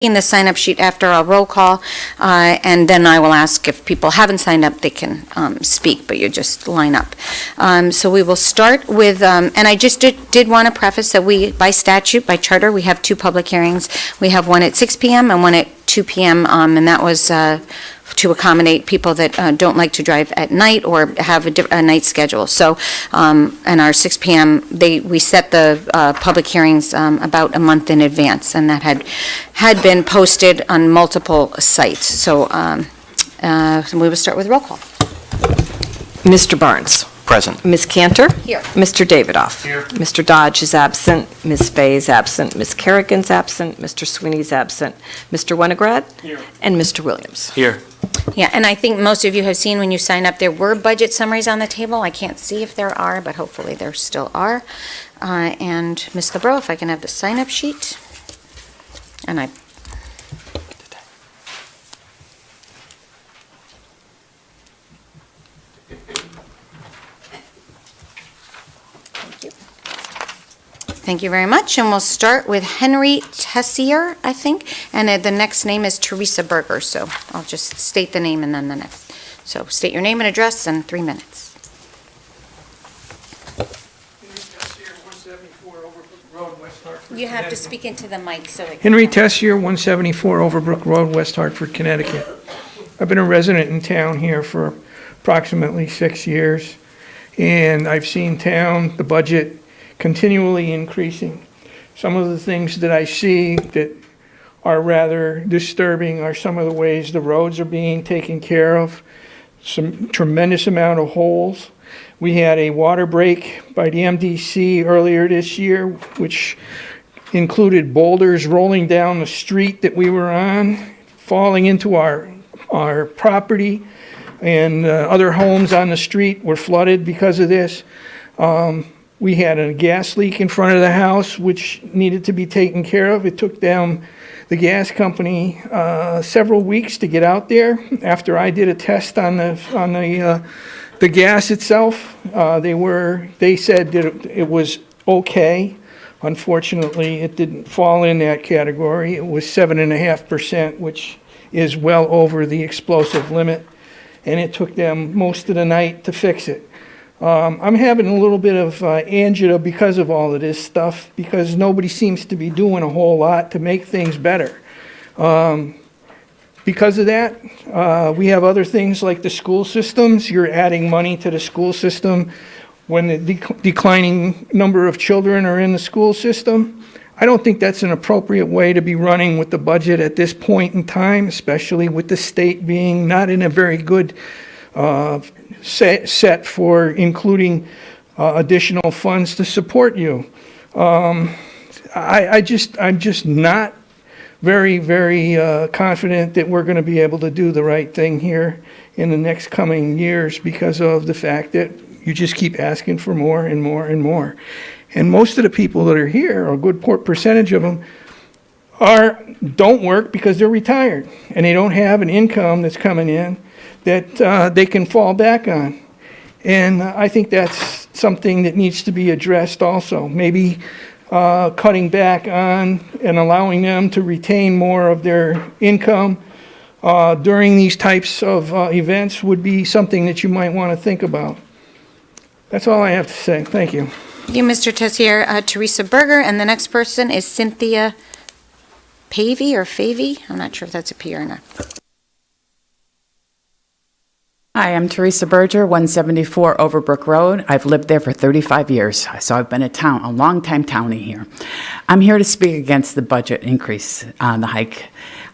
in the sign-up sheet after our roll call, and then I will ask if people haven't signed up, they can speak, but you just line up. So we will start with, and I just did want to preface that we, by statute, by charter, we have two public hearings. We have one at 6 p.m. and one at 2 p.m., and that was to accommodate people that don't like to drive at night or have a night schedule. So, and our 6 p.m., we set the public hearings about a month in advance, and that had been posted on multiple sites. So we will start with roll call. Mr. Barnes. Present. Ms. Cantor. Here. Mr. Davidoff. Here. Mr. Dodge is absent. Ms. Fay is absent. Ms. Kerrigan's absent. Mr. Sweeney is absent. Mr. Winograd. Here. And Mr. Williams. Here. Yeah, and I think most of you have seen when you sign up, there were budget summaries on the table. I can't see if there are, but hopefully there still are. And Ms. LeBreau, if I can have the sign-up sheet. And I Thank you very much, and we'll start with Henry Tessier, I think, and the next name is Teresa Berger, so I'll just state the name and then the next. So state your name and address in 3 minutes. You have to speak into the mic so it Henry Tessier, 174 Overbrook Road, West Hartford, Connecticut. I've been a resident in town here for approximately 6 years, and I've seen town, the budget, continually increasing. Some of the things that I see that are rather disturbing are some of the ways the roads are being taken care of, some tremendous amount of holes. We had a water break by the MDC earlier this year, which included boulders rolling down the street that we were on, falling into our property, and other homes on the street were flooded because of this. We had a gas leak in front of the house, which needed to be taken care of. It took down the gas company several weeks to get out there. After I did a test on the gas itself, they said that it was okay. Unfortunately, it didn't fall in that category. It was 7.5%, which is well over the explosive limit, and it took them most of the night to fix it. I'm having a little bit of angina because of all of this stuff, because nobody seems to be doing a whole lot to make things better. Because of that, we have other things like the school systems. You're adding money to the school system when the declining number of children are in the school system. I don't think that's an appropriate way to be running with the budget at this point in time, especially with the state being not in a very good set for including additional funds to support you. I'm just not very confident that we're going to be able to do the right thing here in the next coming years because of the fact that you just keep asking for more and more and more. And most of the people that are here, or a good percentage of them, don't work because they're retired and they don't have an income that's coming in that they can fall back on. And I think that's something that needs to be addressed also. Maybe cutting back on and allowing them to retain more of their income during these types of events would be something that you might want to think about. That's all I have to say. Thank you. Thank you, Mr. Tessier. Teresa Berger, and the next person is Cynthia Pavey or Favey. I'm not sure if that's a P or not. Hi, I'm Teresa Berger, 174 Overbrook Road. I've lived there for 35 years, so I've been a long-time townie here. I'm here to speak against the budget increase on the hike.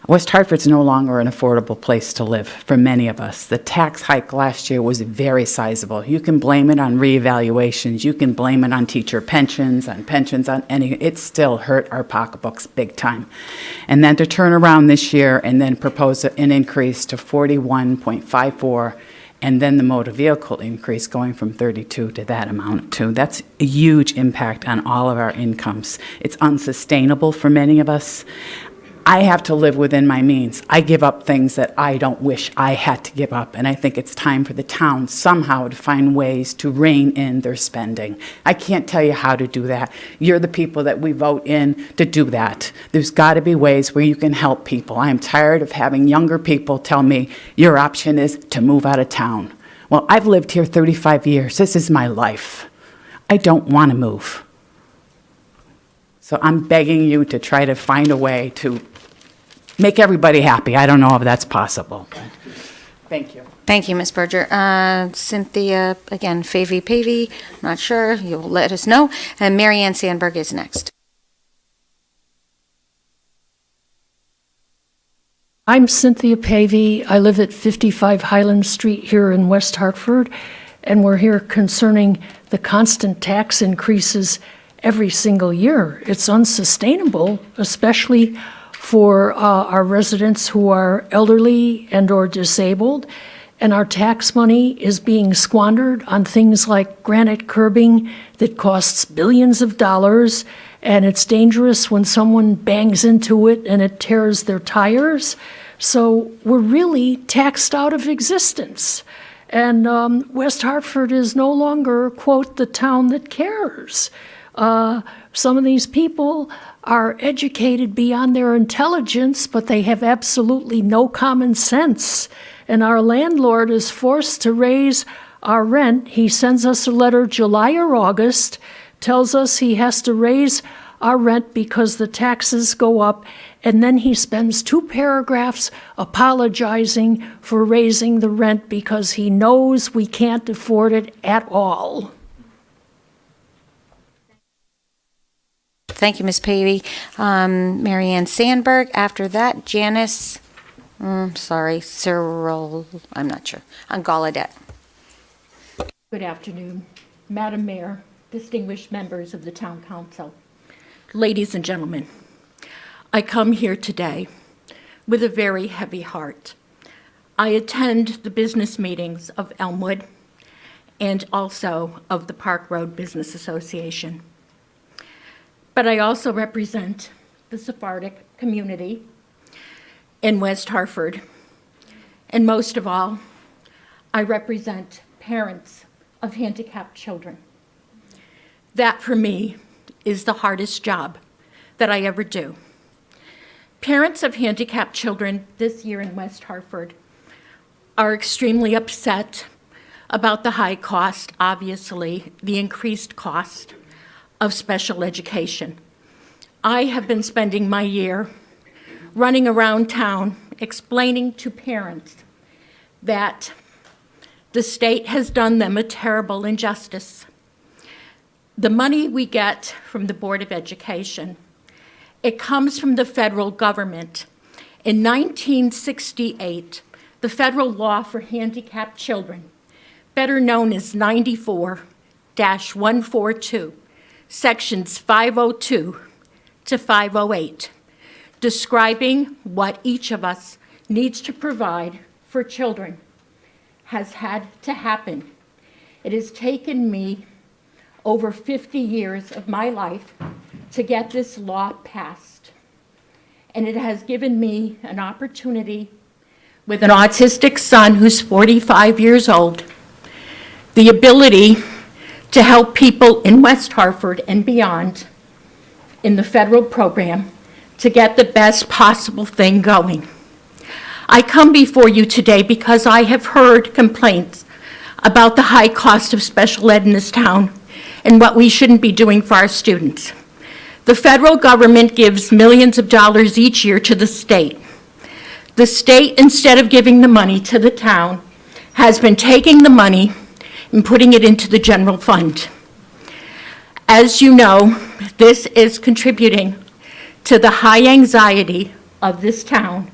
West Hartford's no longer an affordable place to live for many of us. The tax hike last year was very sizable. You can blame it on reevaluations. You can blame it on teacher pensions, on it still hurt our pocketbooks big time. And then to turn around this year and then propose an increase to 41.54, and then the motor vehicle increase going from 32 to that amount too. That's a huge impact on all of our incomes. It's unsustainable for many of us. I have to live within my means. I give up things that I don't wish I had to give up, and I think it's time for the town somehow to find ways to rein in their spending. I can't tell you how to do that. You're the people that we vote in to do that. There's got to be ways where you can help people. I'm tired of having younger people tell me your option is to move out of town. Well, I've lived here 35 years. This is my life. I don't want to move. So I'm begging you to try to find a way to make everybody happy. I don't know if that's possible. Thank you. Thank you, Ms. Berger. Cynthia, again, Pavey, not sure, you'll let us know. And Mary Ann Sandberg is next. I'm Cynthia Pavey. I live at 55 Highland Street here in West Hartford, and we're here concerning the constant tax increases every single year. It's unsustainable, especially for our residents who are elderly and or disabled, and our tax money is being squandered on things like granite curbing that costs billions of dollars, and it's dangerous when someone bangs into it and it tears their tires. So we're really taxed out of existence. And West Hartford is no longer, quote, the town that cares. Some of these people are educated beyond their intelligence, but they have absolutely no common sense. And our landlord is forced to raise our rent. He sends us a letter July or August, tells us he has to raise our rent because the taxes go up, and then he spends 2 paragraphs apologizing for raising the rent because he knows we can't afford it at all. Thank you, Ms. Pavey. Mary Ann Sandberg. After that, Janice, Cyril, I'm not sure, on Gallaudet. Good afternoon, Madam Mayor, distinguished members of the Town Council, ladies and gentlemen. I come here today with a very heavy heart. I attend the business meetings of Elmwood and also of the Park Road Business Association. But I also represent the Sephardic community in West Hartford. And most of all, I represent parents of handicapped children. That, for me, is the hardest job that I ever do. Parents of handicapped children this year in West Hartford are extremely upset about the high cost, obviously, the increased cost of special education. I have been spending my year running around town explaining to parents that the state has done them a terrible injustice. The money we get from the Board of Education, it comes from the federal government. In 1968, the federal law for handicapped children, better known as 94-142, sections 502 to 508, describing what each of us needs to provide for children, has had to happen. It has taken me over 50 years of my life to get this law passed. And it has given me an opportunity with an autistic son who's 45 years old, the ability to help people in West Hartford and beyond in the federal program to get the best possible thing going. I come before you today because I have heard complaints about the high cost of special ed in this town and what we shouldn't be doing for our students. The federal government gives millions of dollars each year to the state. The state, instead of giving the money to the town, has been taking the money and putting it into the general fund. As you know, this is contributing to the high anxiety of this town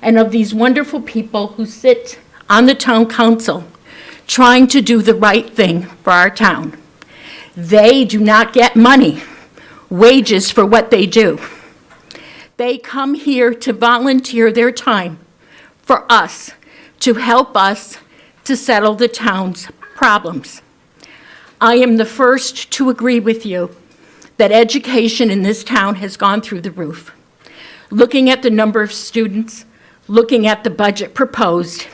and of these wonderful people who sit on the town council trying to do the right thing for our town. They do not get money, wages for what they do. They come here to volunteer their time for us, to help us to settle the town's problems. I am the first to agree with you that education in this town has gone through the roof. looking at the number of students, looking at the budget proposed,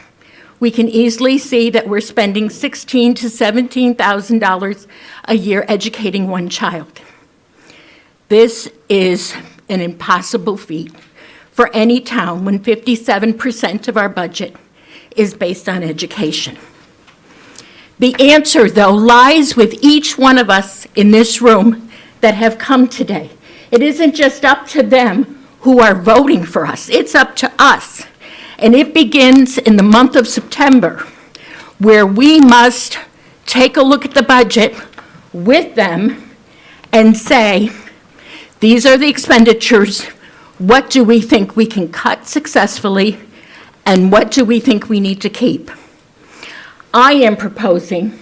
we can easily see that we're spending $16,000 to $17,000 a year educating one child. This is an impossible feat for any town when 57% of our budget is based on education. The answer, though, lies with each one of us in this room that have come today. It isn't just up to them who are voting for us, it's up to us. And it begins in the month of September, where we must take a look at the budget with them and say, these are the expenditures, what do we think we can cut successfully, and what do we think we need to keep? I am proposing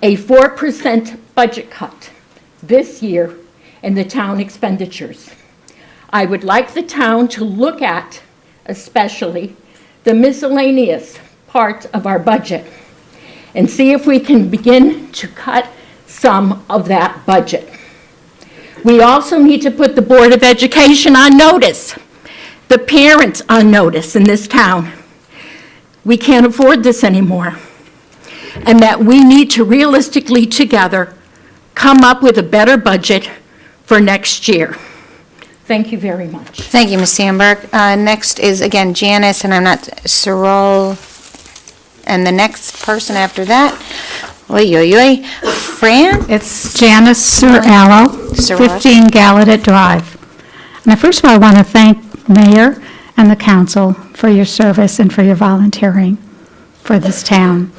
a 4% budget cut this year in the town expenditures. I would like the town to look at, especially, the miscellaneous part of our budget and see if we can begin to cut some of that budget. We also need to put the Board of Education on notice, the parents on notice in this town. We can't afford this anymore. And that we need to realistically together come up with a better budget for next year. Thank you very much. Thank you, Ms. Sandberg. Next is, again, Janice, and I'm not, Sorrel, and the next person after that, Fran? It's Janice Sirallo, Sirallo. 15 Gallaudet Drive. And I first of all want to thank Mayor and the council for your service and for your volunteering for this town.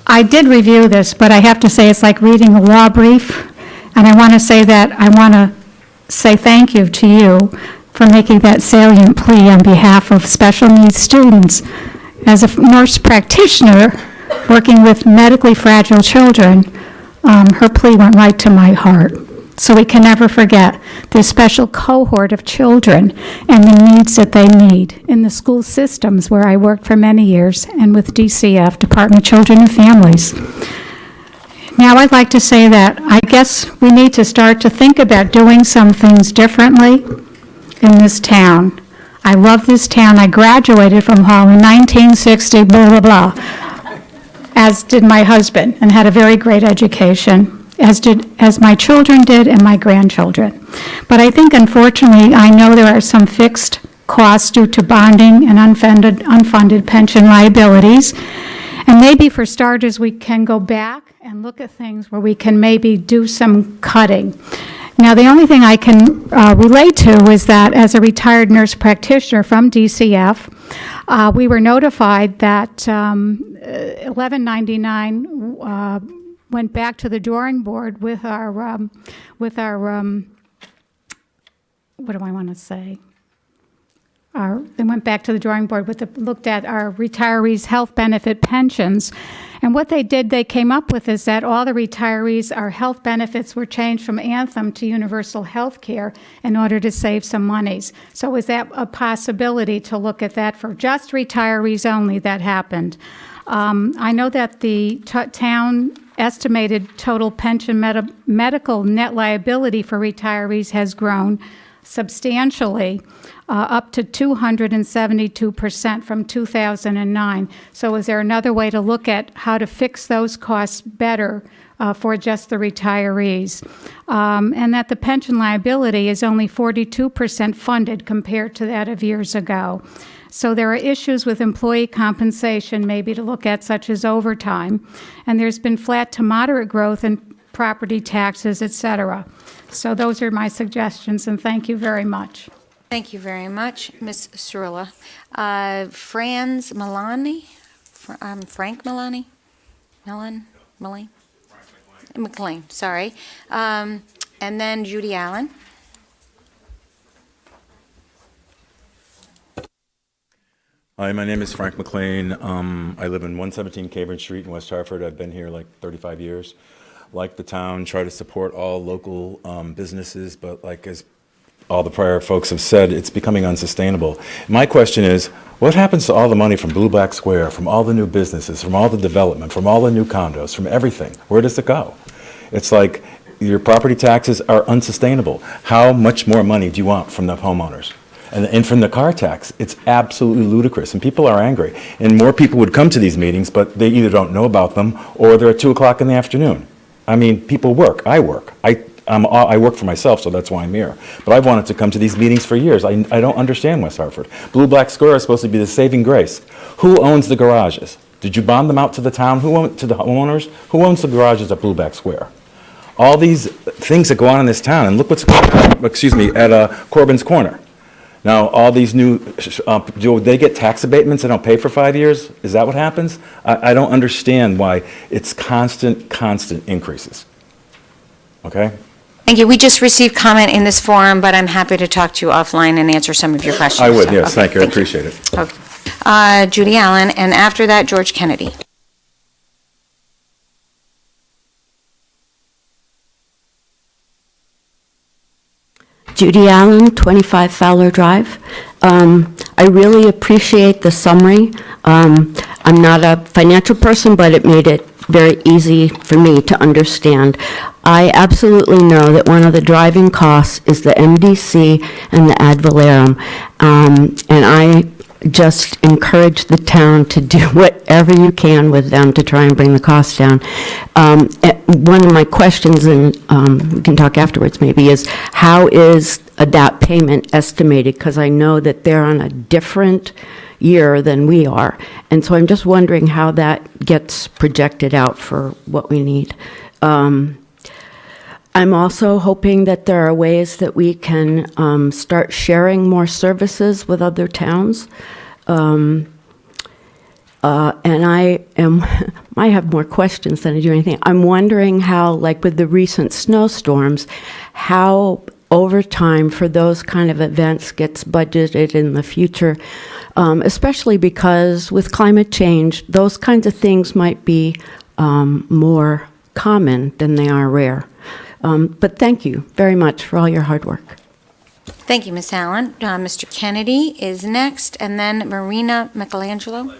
I did review this, but I have to say it's like reading a law brief, and I want to say that I want to say thank you to you for making that salient plea on behalf of special needs students. As a nurse practitioner working with medically fragile children, her plea went right to my heart. So we can never forget this special cohort of children and the needs that they need in the school systems where I worked for many years and with DCF, Department of Children and Families. Now I'd like to say that I guess we need to start to think about doing some things differently in this town. I love this town. I graduated from Hall in 1960, blah, blah, blah, as did my husband, and had a very great education, as my children did and my grandchildren. But I think, unfortunately, I know there are some fixed costs due to bonding and unfunded pension liabilities. And maybe for starters, we can go back and look at things where we can maybe do some cutting. Now, the only thing I can relate to is that as a retired nurse practitioner from DCF, we were notified that 1199 went back to the drawing board with our what do I want to say? They went back to the drawing board looked at our retirees' health benefit pensions. And what they did, they came up with is that all the retirees, our health benefits were changed from Anthem to universal health care in order to save some monies. So is that a possibility to look at that for just retirees only? That happened. I know that the town estimated total pension medical net liability for retirees has grown substantially, up to 272% from 2009. So is there another way to look at how to fix those costs better for just the retirees? And that the pension liability is only 42% funded compared to that of years ago. So there are issues with employee compensation maybe to look at, such as overtime. And there's been flat to moderate growth in property taxes, et cetera. So those are my suggestions, and thank you very much. Thank you very much, Ms. Cirilla. Franz Milani? Frank Milani? Milani? McLean, sorry. And then Judy Allen. Hi, my name is Frank McLean. I live in 117 Cambridge Street in West Hartford. I've been here like 35 years. Like the town, try to support all local businesses, but like as all the prior folks have said, it's becoming unsustainable. My question is, what happens to all the money from Blue Black Square, from all the new businesses, from all the development, from all the new condos, from everything? Where does it go? It's like your property taxes are unsustainable. How much more money do you want from the homeowners? And from the car tax, it's absolutely ludicrous, and people are angry. And more people would come to these meetings, but they either don't know about them, or they're at 2 o'clock in the afternoon. I mean, people work, I work. I work for myself, so that's why I'm here. But I've wanted to come to these meetings for years. I don't understand West Hartford. Blue Black Square is supposed to be the saving grace. Who owns the garages? Did you bond them out to the town? To the homeowners? Who owns the garages at Blue Black Square? All these things that go on in this town, and look what's going on, at Corbin's Corner. Now, all these new, do they get tax abatements they don't pay for 5 years? Is that what happens? I don't understand why it's constant increases. Okay? Thank you. We just received comment in this forum, but I'm happy to talk to you offline and answer some of your questions. I would, So, yes, okay, thank you, I appreciate it. Okay. Judy Allen, and after that, George Kennedy. Judy Allen, 25 Fowler Drive. I really appreciate the summary. I'm not a financial person, but it made it very easy for me to understand. I absolutely know that one of the driving costs is the MDC and the ad valorem. And I just encourage the town to do whatever you can with them to try and bring the costs down. One of my questions, and we can talk afterwards maybe, is how is that payment estimated? Because I know that they're on a different year than we are. And so I'm just wondering how that gets projected out for what we need. I'm also hoping that there are ways that we can start sharing more services with other towns. And I have more questions than I do anything. I'm wondering how, like with the recent snowstorms, how overtime for those kind of events gets budgeted in the future, especially because with climate change, those kinds of things might be more common than they are rare. But thank you very much for all your hard work. Thank you, Ms. Allen. Mr. Kennedy is next, and then Marina Michelangelo.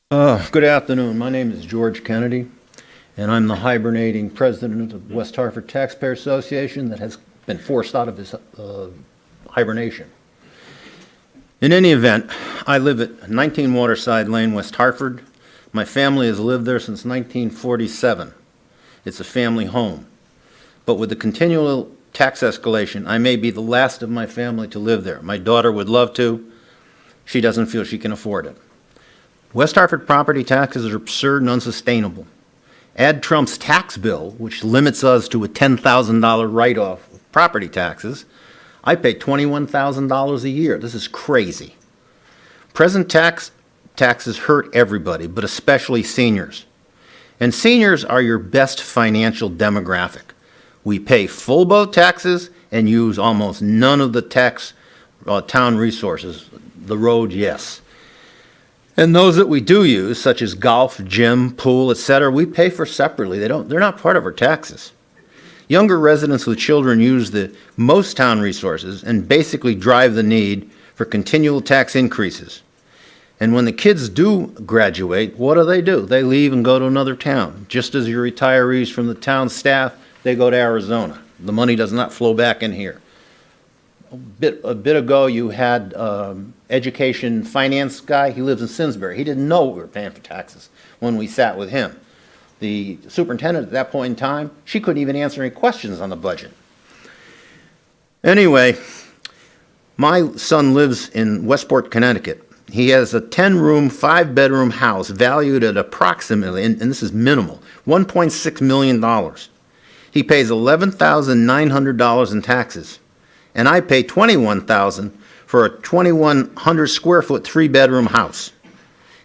Good afternoon. My name is George Kennedy, and I'm the hibernating president of the West Hartford Taxpayer Association that has been forced out of his hibernation. In any event, I live at 19 Waterside Lane, West Hartford. My family has lived there since 1947. It's a family home. But with the continual tax escalation, I may be the last of my family to live there. My daughter would love to. She doesn't feel she can afford it. West Hartford property taxes are absurd and unsustainable. Add Trump's tax bill, which limits us to a $10,000 write-off of property taxes. I pay $21,000 a year. This is crazy. Present taxes hurt everybody, but especially seniors. And seniors are your best financial demographic. We pay full boat taxes and use almost none of the town resources. The road, yes. And those that we do use, such as golf, gym, pool, etc., we pay for separately. They're not part of our taxes. Younger residents with children use the most town resources and basically drive the need for continual tax increases. And when the kids do graduate, what do? They leave and go to another town. Just as your retirees from the town staff, they go to Arizona. The money does not flow back in here. A bit ago, you had education finance guy. He lives in Simsbury. He didn't know we were paying for taxes when we sat with him. The superintendent at that point in time, she couldn't even answer any questions on the budget. Anyway, my son lives in Westport, Connecticut. He has a 10-room, 5-bedroom house valued at approximately, and this is minimal, $1.6 million. He pays $11,900 in taxes, and I pay $21,000 for a 2,100 square foot 3-bedroom house.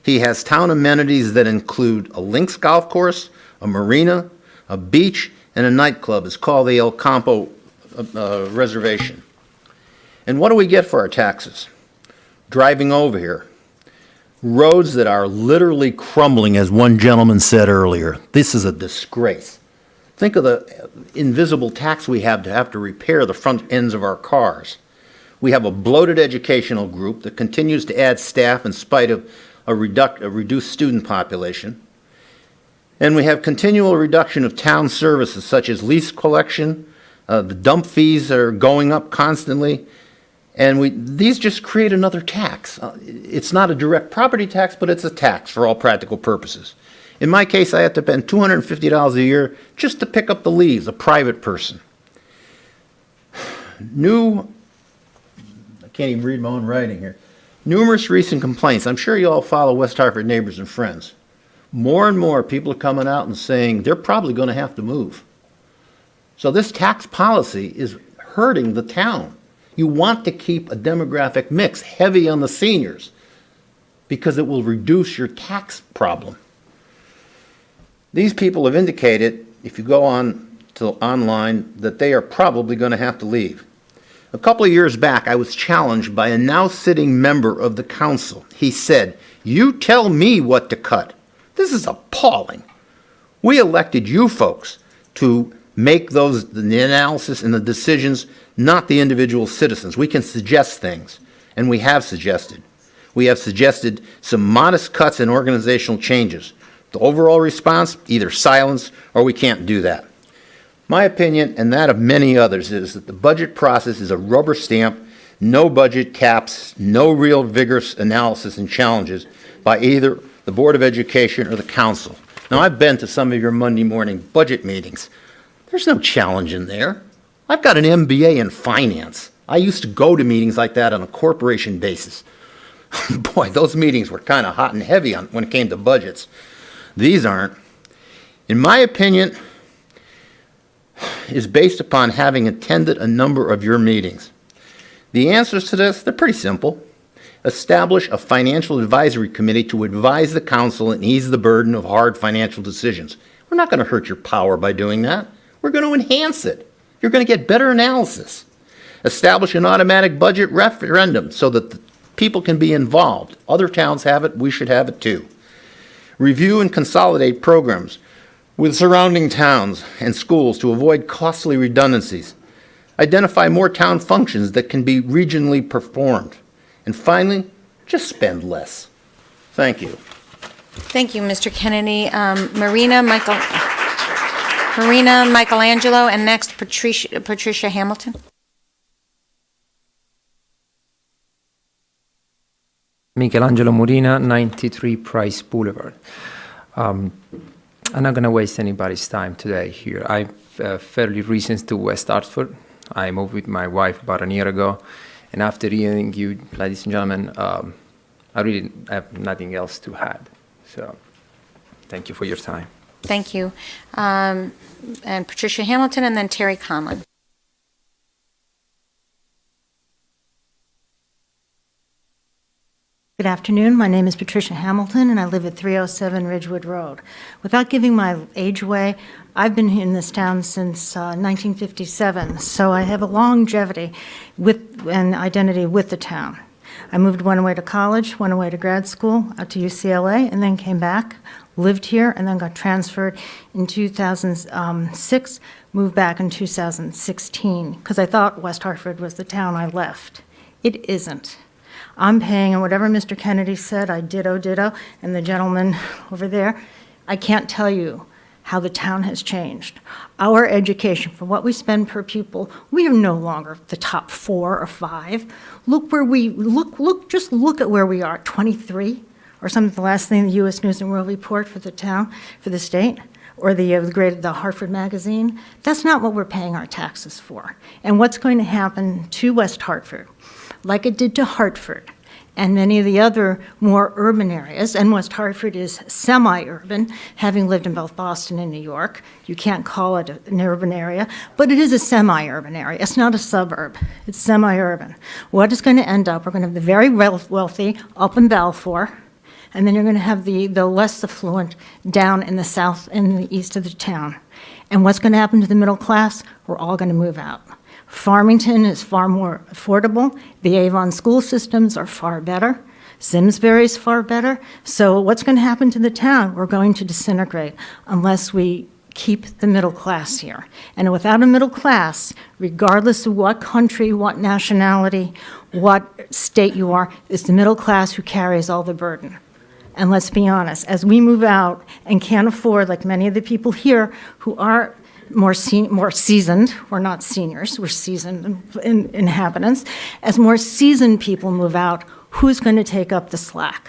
He has town amenities that include a links golf course, a marina, a beach, and a nightclub. It's called the El Campo Reservation. And what do we get for our taxes? Driving over here, roads that are literally crumbling, as one gentleman said earlier. This is a disgrace. Think of the invisible tax we have to repair the front ends of our cars. We have a bloated educational group that continues to add staff in spite of a reduced student population. And we have continual reduction of town services such as lease collection, The dump fees are going up constantly. And these just create another tax. It's not a direct property tax, but it's a tax for all practical purposes. In my case, I have to spend $250 a year just to pick up the leaves, a private person. I can't even read my own writing here. Numerous recent complaints. I'm sure you all follow West Hartford Neighbors and Friends. More and more people are coming out and saying they're probably going to have to move. So this tax policy is hurting the town. You want to keep a demographic mix heavy on the seniors because it will reduce your tax problem. These people have indicated, if you go on to online, that they are probably going to have to leave. A couple of years back, I was challenged by a now sitting member of the council. He said, "You tell me what to cut." This is appalling. We elected you folks to make the analysis and the decisions, not the individual citizens. We can suggest things, and we have suggested. We have suggested some modest cuts and organizational changes. The overall response, either silence or we can't do that. My opinion, and that of many others, is that the budget process is a rubber stamp, no budget caps, no real vigorous analysis and challenges by either the Board of Education or the council. Now, I've been to some of your Monday morning budget meetings. There's no challenge in there. I've got an MBA in finance. I used to go to meetings like that on a corporation basis. Boy, those meetings were kind of hot and heavy when it came to budgets. These aren't. In my opinion, is based upon having attended a number of your meetings. The answers to this, they're pretty simple. Establish a financial advisory committee to advise the council and ease the burden of hard financial decisions. We're not going to hurt your power by doing that. We're going to enhance it. You're going to get better analysis. Establish an automatic budget referendum so that the people can be involved. Other towns have it, we should have it too. Review and consolidate programs with surrounding towns and schools to avoid costly redundancies. Identify more town functions that can be regionally performed. And finally, just spend less. Thank you. Thank you, Mr. Kennedy. Marina Michelangelo, and next Patricia Hamilton. Michelangelo Murina, 93 Price Boulevard. I'm not going to waste anybody's time today here. I'm fairly recent to West Hartford. I moved with my wife about a year ago. And after hearing you, ladies and gentlemen, I really have nothing else to add. So thank you for your time. Thank you. And Patricia Hamilton, and then Terry Conlon. Good afternoon. My name is Patricia Hamilton, and I live at 307 Ridgewood Road. Without giving my age away, I've been in this town since 1957, so I have a longevity and identity with the town. I moved one away to college, one away to grad school, out to UCLA, and then came back, lived here, and then got transferred in 2006, moved back in 2016, because I thought West Hartford was the town I left. It isn't. I'm paying, and whatever Mr. Kennedy said, I ditto, and the gentleman over there, I can't tell you how the town has changed. Our education, for what we spend per pupil, we are no longer the top 4 or 5. Look where just look at where we are, 23, or something, the last thing, the U.S. News and World Report for the town, for the state, or the Hartford Magazine. That's not what we're paying our taxes for. And what's going to happen to West Hartford, like it did to Hartford and many of the other more urban areas, and West Hartford is semi-urban, having lived in both Boston and New York. You can't call it an urban area, but it is a semi-urban area. It's not a suburb. It's semi-urban. What is going to end up, we're going to have the very wealthy up in Balfour, and then you're going to have the less affluent down in the south and the east of the town. And what's going to happen to the middle class? We're all going to move out. Farmington is far more affordable. The Avon school systems are far better. Simsbury is far better. So what's going to happen to the town? We're going to disintegrate unless we keep the middle class here. And without a middle class, regardless of what country, what nationality, what state you are, it's the middle class who carries all the burden. And let's be honest, as we move out and can't afford, like many of the people here who are more seasoned, we're not seniors, we're seasoned inhabitants, as more seasoned people move out, who's going to take up the slack?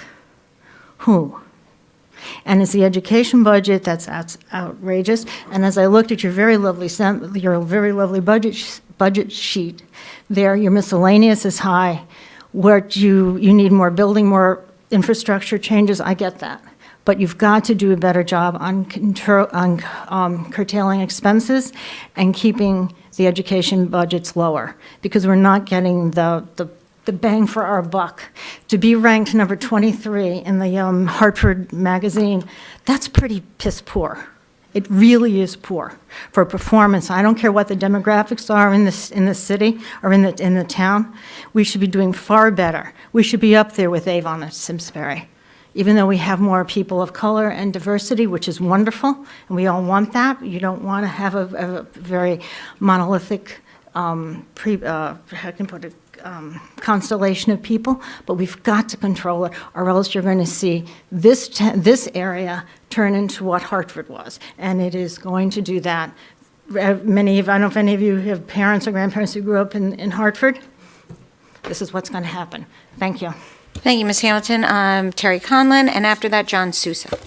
Who? And it's the education budget that's outrageous. And as I looked at your very lovely budget sheet there, your miscellaneous is high. Where you need more building, more infrastructure changes, I get that. But you've got to do a better job on curtailing expenses and keeping the education budgets lower, because we're not getting the bang for our buck. To be ranked number 23 in the Hartford magazine, that's pretty piss poor. It really is poor for performance. I don't care what the demographics are in the city or in the town. We should be doing far better. We should be up there with Avon and Simsbury, even though we have more people of color and diversity, which is wonderful, and we all want that. You don't want to have a very monolithic constellation of people, but we've got to control it, or else you're going to see this area turn into what Hartford was, and it is going to do that. I don't know if any of you have parents or grandparents who grew up in Hartford. This is what's going to happen. Thank you. Thank you, Ms. Hamilton. Terry Conlon, and after that, John Sousa.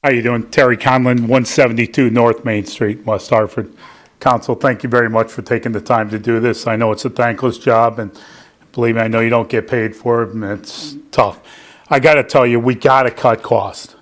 How you doing? Terry Conlon, 172 North Main Street, West Hartford. Council, thank you very much for taking the time to do this. I know it's a thankless job, and believe me, I know you don't get paid for it, and it's tough. I got to tell you, we got to cut cost.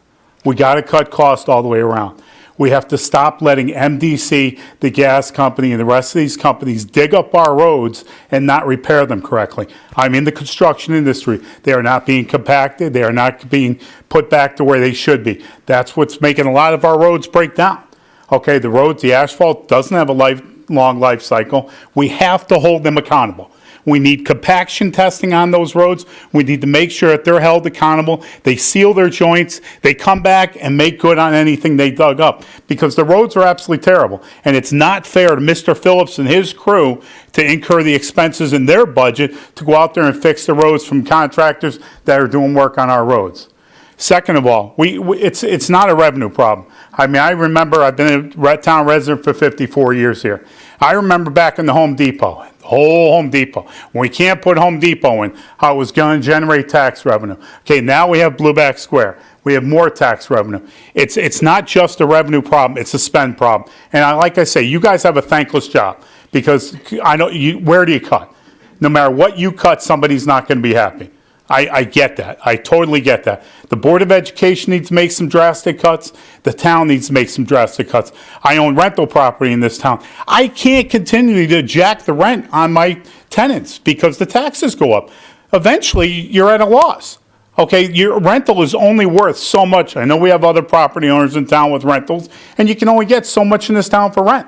We got to cut cost all the way around. We have to stop letting MDC, the gas company, and the rest of these companies dig up our roads and not repair them correctly. I'm in the construction industry. They are not being compacted. They are not being put back to where they should be. That's what's making a lot of our roads break down. Okay, the roads, the asphalt doesn't have a long life cycle. We have to hold them accountable. We need compaction testing on those roads. We need to make sure that they're held accountable. They seal their joints. They come back and make good on anything they dug up, because the roads are absolutely terrible. And it's not fair to Mr. Phillips and his crew to incur the expenses in their budget to go out there and fix the roads from contractors that are doing work on our roads. Second of all, it's not a revenue problem. I mean, I remember I've been a town resident for 54 years here. I remember back in the Home Depot, the whole Home Depot, when we can't put Home Depot in, how it was going to generate tax revenue. Okay, now we have Blueback Square. We have more tax revenue. It's not just a revenue problem, it's a spend problem. And like I say, you guys have a thankless job, because I know where do you cut? No matter what you cut, somebody's not going to be happy. I get that. I totally get that. The Board of Education needs to make some drastic cuts. The town needs to make some drastic cuts. I own rental property in this town. I can't continue to jack the rent on my tenants because the taxes go up. Eventually, you're at a loss. Okay, your rental is only worth so much. I know we have other property owners in town with rentals, and you can only get so much in this town for rent.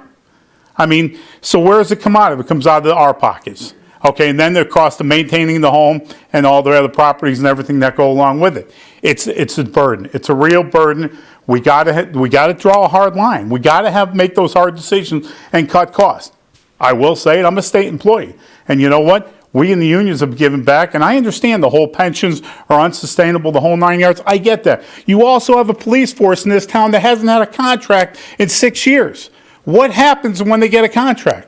I mean, so where does it come out of? It comes out of our pockets. Okay, and then the cost of maintaining the home and all the other properties and everything that go along with it. It's a burden. It's a real burden. We gotta draw a hard line. We gotta make those hard decisions and cut costs. I will say it, I'm a state employee. And you know what? We in the unions have given back, and I understand the whole pensions are unsustainable, the whole 9 yards. I get that. You also have a police force in this town that hasn't had a contract in 6 years. What happens when they get a contract?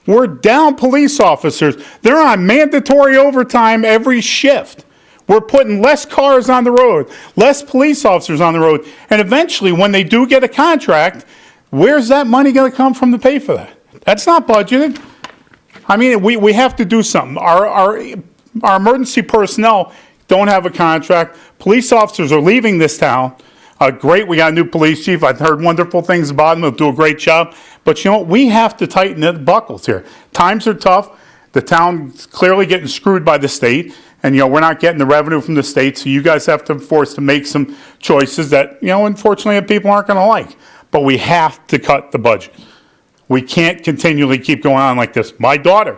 We're down police officers. They're on mandatory overtime every shift. We're putting less cars on the road, less police officers on the road. And eventually, when they do get a contract, where's that money going to come from to pay for that? That's not budgeted. I mean, we have to do something. Our emergency personnel don't have a contract. Police officers are leaving this town. Great, we got a new police chief. I've heard wonderful things about him. He'll do a great job. But you know what? We have to tighten the buckles here. Times are tough. The town's clearly getting screwed by the state. And, you know, we're not getting the revenue from the state. So you guys have to force to make some choices that, you know, unfortunately people aren't going to like. But we have to cut the budget. We can't continually keep going on like this. My daughter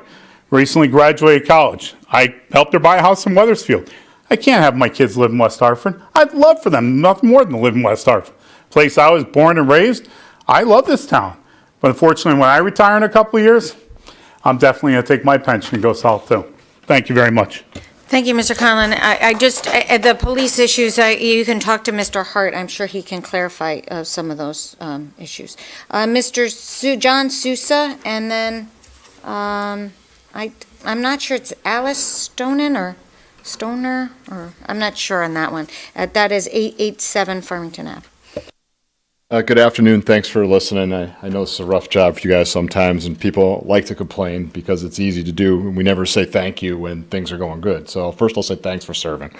recently graduated college. I helped her buy a house in Wethersfield. I can't have my kids live in West Hartford. I'd love for them nothing more than to live in West Hartford. Place I was born and raised. I love this town. But unfortunately, when I retire in a couple of years, I'm definitely going to take my pension and go south too. Thank you very much. Thank you, Mr. Conlon. The police issues, you can talk to Mr. Hart. I'm sure he can clarify some of those issues. John Sousa, and then, I'm not sure, it's Alice Stoner, or, I'm not sure on that one. That is 887 Farmington Ave. Good afternoon. Thanks for listening. I know it's a rough job for you guys sometimes, and people like to complain because it's easy to do, and we never say thank you when things are going good. So first I'll say thanks for serving.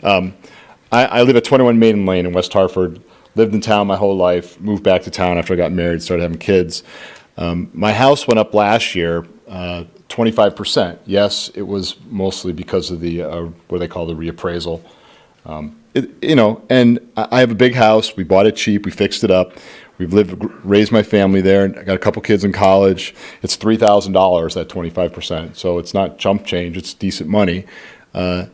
I live at 21 Maiden Lane in West Hartford, lived in town my whole life, moved back to town after I got married, started having kids. My house went up last year 25%. Yes, it was mostly because of the, what they call the reappraisal. And I have a big house. We bought it cheap. We fixed it up. We've raised my family there. I got a couple kids in college. It's $3,000 at 25%. So it's not chump change. It's decent money. And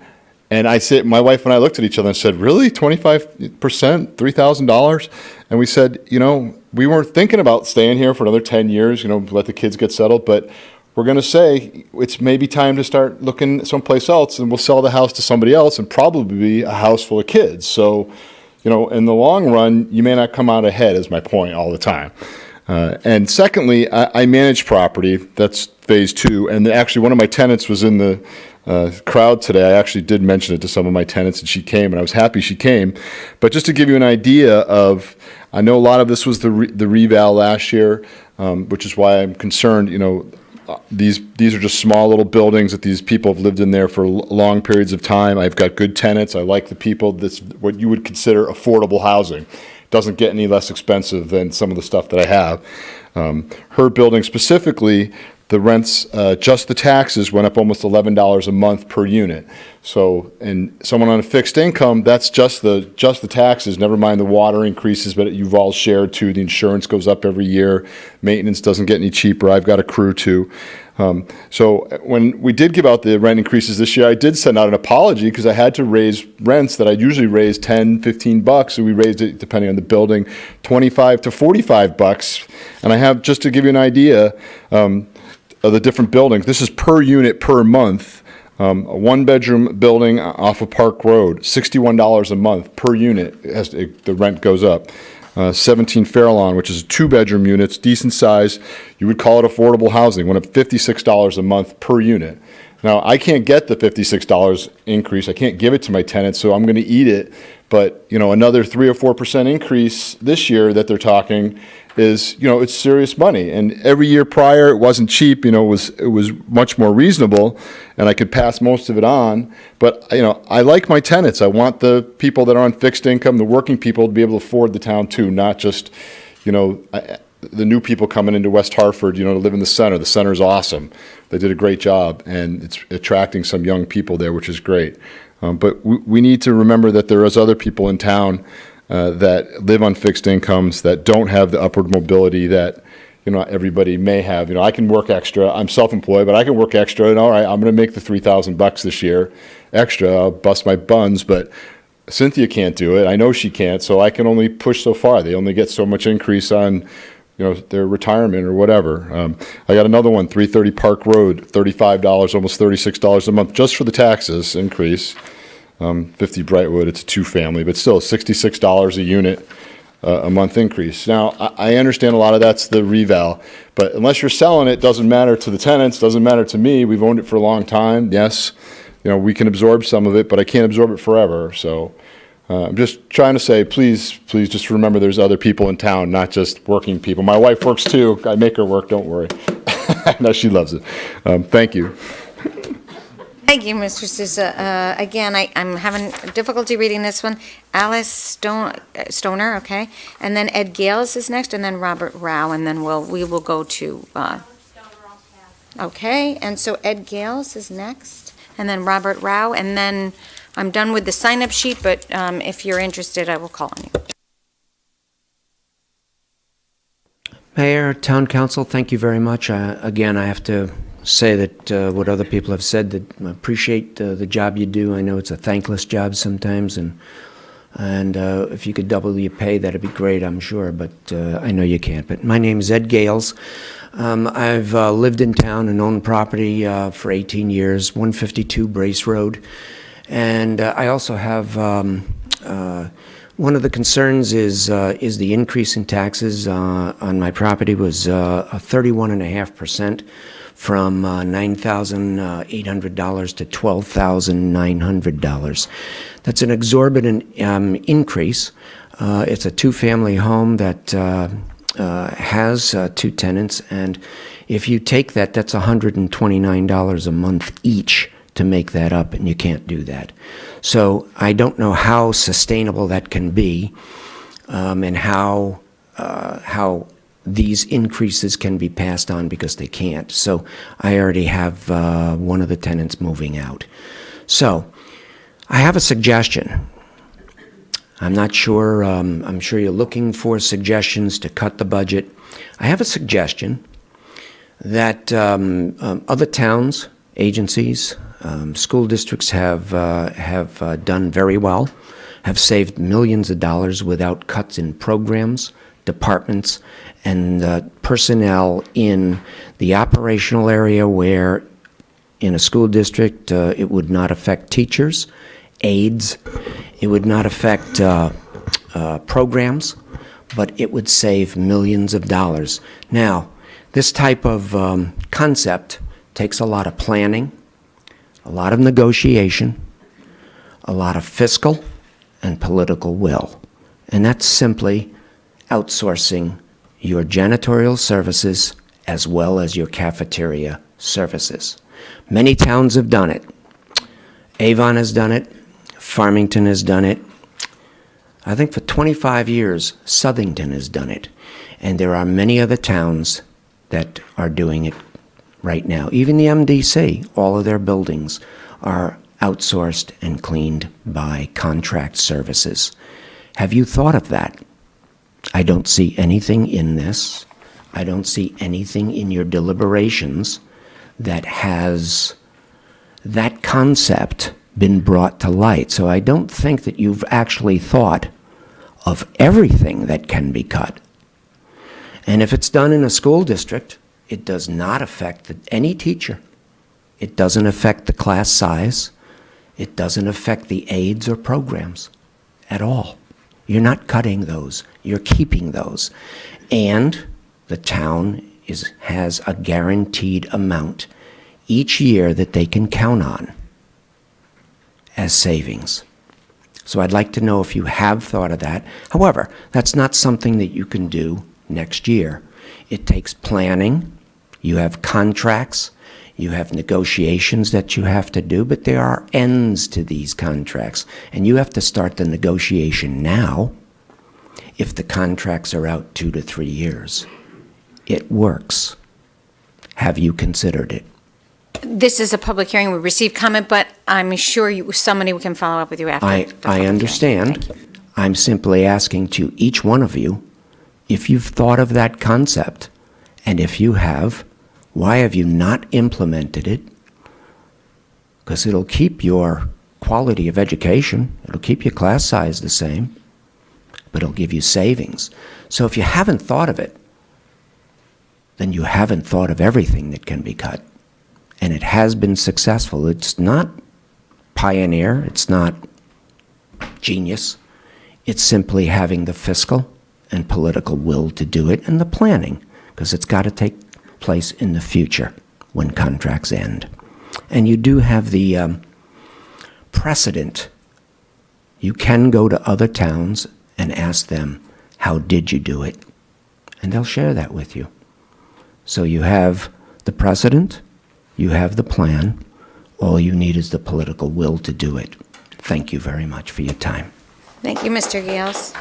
my wife and I looked at each other and said, really, 25%, $3,000? And we said, we weren't thinking about staying here for another 10 years, let the kids get settled. But we're going to say it's maybe time to start looking someplace else, and we'll sell the house to somebody else and probably be a house full of kids. So, in the long run, you may not come out ahead, is my point all the time. And secondly, I manage property. That's phase 2. And actually, one of my tenants was in the crowd today. I actually did mention it to some of my tenants, and she came, and I was happy she came. But just to give you an idea of, I know a lot of this was the reval last year, which is why I'm concerned, these are just small little buildings that these people have lived in there for long periods of time. I've got good tenants. I like the people. That's what you would consider affordable housing. Doesn't get any less expensive than some of the stuff that I have. Her building specifically, the rents, just the taxes went up almost $11 a month per unit. So, and someone on a fixed income, that's just the taxes, never mind the water increases, but you've all shared too. The insurance goes up every year. Maintenance doesn't get any cheaper. I've got a crew too. So when we did give out the rent increases this year, I did send out an apology because I had to raise rents that I usually raise $10, $15, so we raised it, depending on the building, $25 to $45. And I have, just to give you an idea, of the different buildings. This is per unit per month. A one-bedroom building off of Park Road, $61 a month per unit as the rent goes up. 17 Fairlawn, which is a two-bedroom unit, it's decent size. You would call it affordable housing. Went up $56 a month per unit. Now, I can't get the $56 increase. I can't give it to my tenants, so I'm going to eat it. But, another 3 or 4% increase this year that they're talking is, it's serious money. And every year prior, it wasn't cheap, it was much more reasonable, and I could pass most of it on. But, I like my tenants. I want the people that are on fixed income, the working people, to be able to afford the town too, not just, the new people coming into West Hartford, to live in the center. The center is awesome. They did a great job, and it's attracting some young people there, which is great. But we need to remember that there is other people in town that live on fixed incomes, that don't have the upward mobility that, everybody may have. I can work extra. I'm self-employed, but I can work extra, and all right, I'm going to make the $3,000 this year extra. I'll bust my buns, but Cynthia can't do it. I know she can't, so I can only push so far. They only get so much increase on their retirement or whatever. I got another one, 330 Park Road, $35, almost $36 a month, just for the taxes increase. 50 Brightwood, it's a two-family, but still $66 a unit a month increase. Now, I understand a lot of that's the reval, but unless you're selling it, doesn't matter to the tenants, doesn't matter to me. We've owned it for a long time. Yes, we can absorb some of it, but I can't absorb it forever. So I'm just trying to say, please just remember there's other people in town, not just working people. My wife works too. I make her work, don't worry. No, she loves it. Thank you. Thank you, Mr. Sousa. Again, I'm having difficulty reading this one. Alice Stoner, okay? And then Ed Gales is next, and then Robert Rao, and then we will go to, okay, and so Ed Gales is next, and then Robert Rao, and then I'm done with the sign-up sheet, but if you're interested, I will call on you. Mayor, Town Council, thank you very much. Again, I have to say that what other people have said, that I appreciate the job you do. I know it's a thankless job sometimes, and And if you could double your pay, that'd be great, I'm sure, but I know you can't. But my name is Ed Gales. I've lived in town and owned property for 18 years, 152 Brace Road. And I also have, one of the concerns is the increase in taxes on my property was 31.5%. From $9,800 to $12,900. That's an exorbitant increase. It's a two-family home that has two tenants, and if you take that, that's $129 a month each to make that up, and you can't do that. So I don't know how sustainable that can be, and how these increases can be passed on, because they can't. So I already have one of the tenants moving out. So I have a suggestion. I'm not sure, I'm sure you're looking for suggestions to cut the budget. I have a suggestion that other towns, agencies, school districts have done very well, have saved millions of dollars without cuts in programs, departments, and personnel in the operational area, where in a school district it would not affect teachers, aides, it would not affect programs, but it would save millions of dollars. Now, this type of concept takes a lot of planning, a lot of negotiation, a lot of fiscal and political will, and that's simply outsourcing your janitorial services as well as your cafeteria services. Many towns have done it. Avon has done it. Farmington has done it. I think for 25 years, Southington has done it. And there are many other towns that are doing it right now. Even the MDC, all of their buildings are outsourced and cleaned by contract services. Have you thought of that? I don't see anything in this. I don't see anything in your deliberations that has that concept been brought to light. So I don't think that you've actually thought of everything that can be cut. And if it's done in a school district, it does not affect any teacher. It doesn't affect the class size. It doesn't affect the aides or programs at all. You're not cutting those. You're keeping those. And the town has a guaranteed amount each year that they can count on as savings. So I'd like to know if you have thought of that. However, that's not something that you can do next year. It takes planning. You have contracts. You have negotiations that you have to do, but there are ends to these contracts, and you have to start the negotiation now if the contracts are out 2 to 3 years. It works. Have you considered it? This is a public hearing. We received comment, but I'm sure somebody can follow up with you after. I understand. I'm simply asking to each one of you if you've thought of that concept, and if you have, why have you not implemented it? Because it'll keep your quality of education, it'll keep your class size the same, but it'll give you savings. So if you haven't thought of it, then you haven't thought of everything that can be cut. And it has been successful. It's not pioneer, it's not genius. It's simply having the fiscal and political will to do it, and the planning, because it's got to take place in the future when contracts end. And you do have the precedent. You can go to other towns and ask them, how did you do it? And they'll share that with you. So you have the precedent, you have the plan, all you need is the political will to do it. Thank you very much for your time. Thank you, Mr. Gales.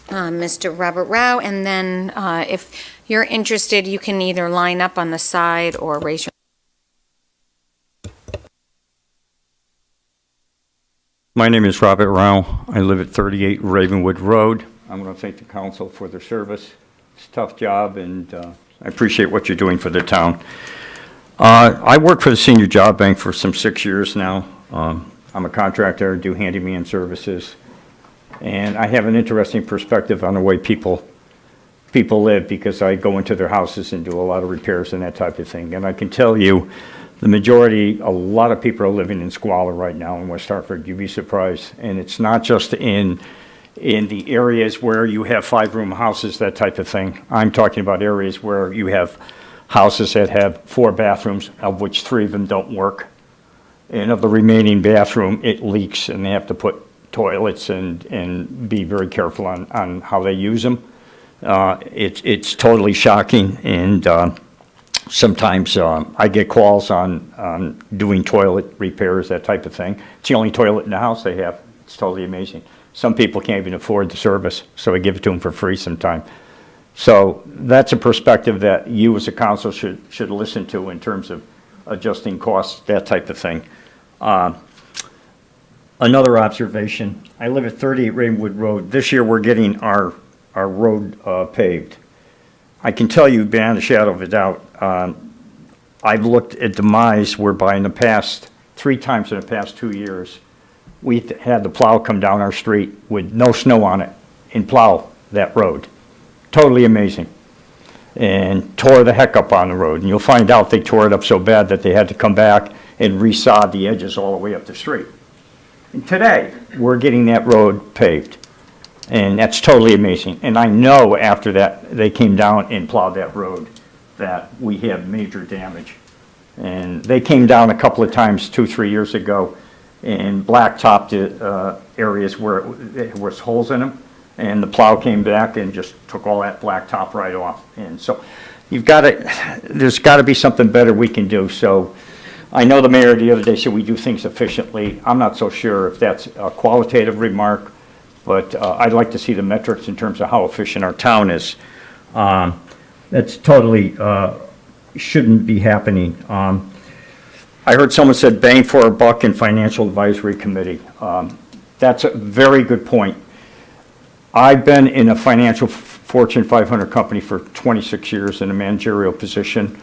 Mr. Robert Rao, and then if you're interested, you can either line up on the side or raise your. My name is Robert Rao. I live at 38 Ravenwood Road. I'm going to thank the council for their service. It's a tough job, and I appreciate what you're doing for the town. I work for the Senior Job Bank for some 6 years now. I'm a contractor, do handyman services. And I have an interesting perspective on the way people live, because I go into their houses and do a lot of repairs and that type of thing. And I can tell you, the majority, a lot of people are living in squalor right now in West Hartford. You'd be surprised. And it's not just in the areas where you have 5-room houses, that type of thing. I'm talking about areas where you have houses that have 4 bathrooms, of which 3 of them don't work. And of the remaining bathroom, it leaks, and they have to put toilets and be very careful on how they use them. It's totally shocking, and sometimes I get calls on doing toilet repairs, that type of thing. It's the only toilet in the house they have. It's totally amazing. Some people can't even afford the service, so I give it to them for free sometime. So that's a perspective that you as a council should listen to in terms of adjusting costs, that type of thing. Another observation, I live at 38 Ravenwood Road. This year we're getting our road paved. I can tell you beyond a shadow of a doubt, I've looked at demise whereby in the past, 3 times in the past 2 years, we had the plow come down our street with no snow on it and plow that road. Totally amazing. And tore the heck up on the road. And you'll find out they tore it up so bad that they had to come back and resod the edges all the way up the street. And today, we're getting that road paved. And that's totally amazing. And I know after that, they came down and plowed that road, that we have major damage. And they came down a couple of times 2-3 years ago and blacktopped areas where there was holes in them. And the plow came back and just took all that blacktop right off. And so there's got to be something better we can do. So I know the mayor the other day said we do things efficiently. I'm not so sure if that's a qualitative remark, but I'd like to see the metrics in terms of how efficient our town is. That's totally shouldn't be happening. I heard someone said bang for a buck in Financial Advisory Committee. That's a very good point. I've been in a financial Fortune 500 company for 26 years in a managerial position,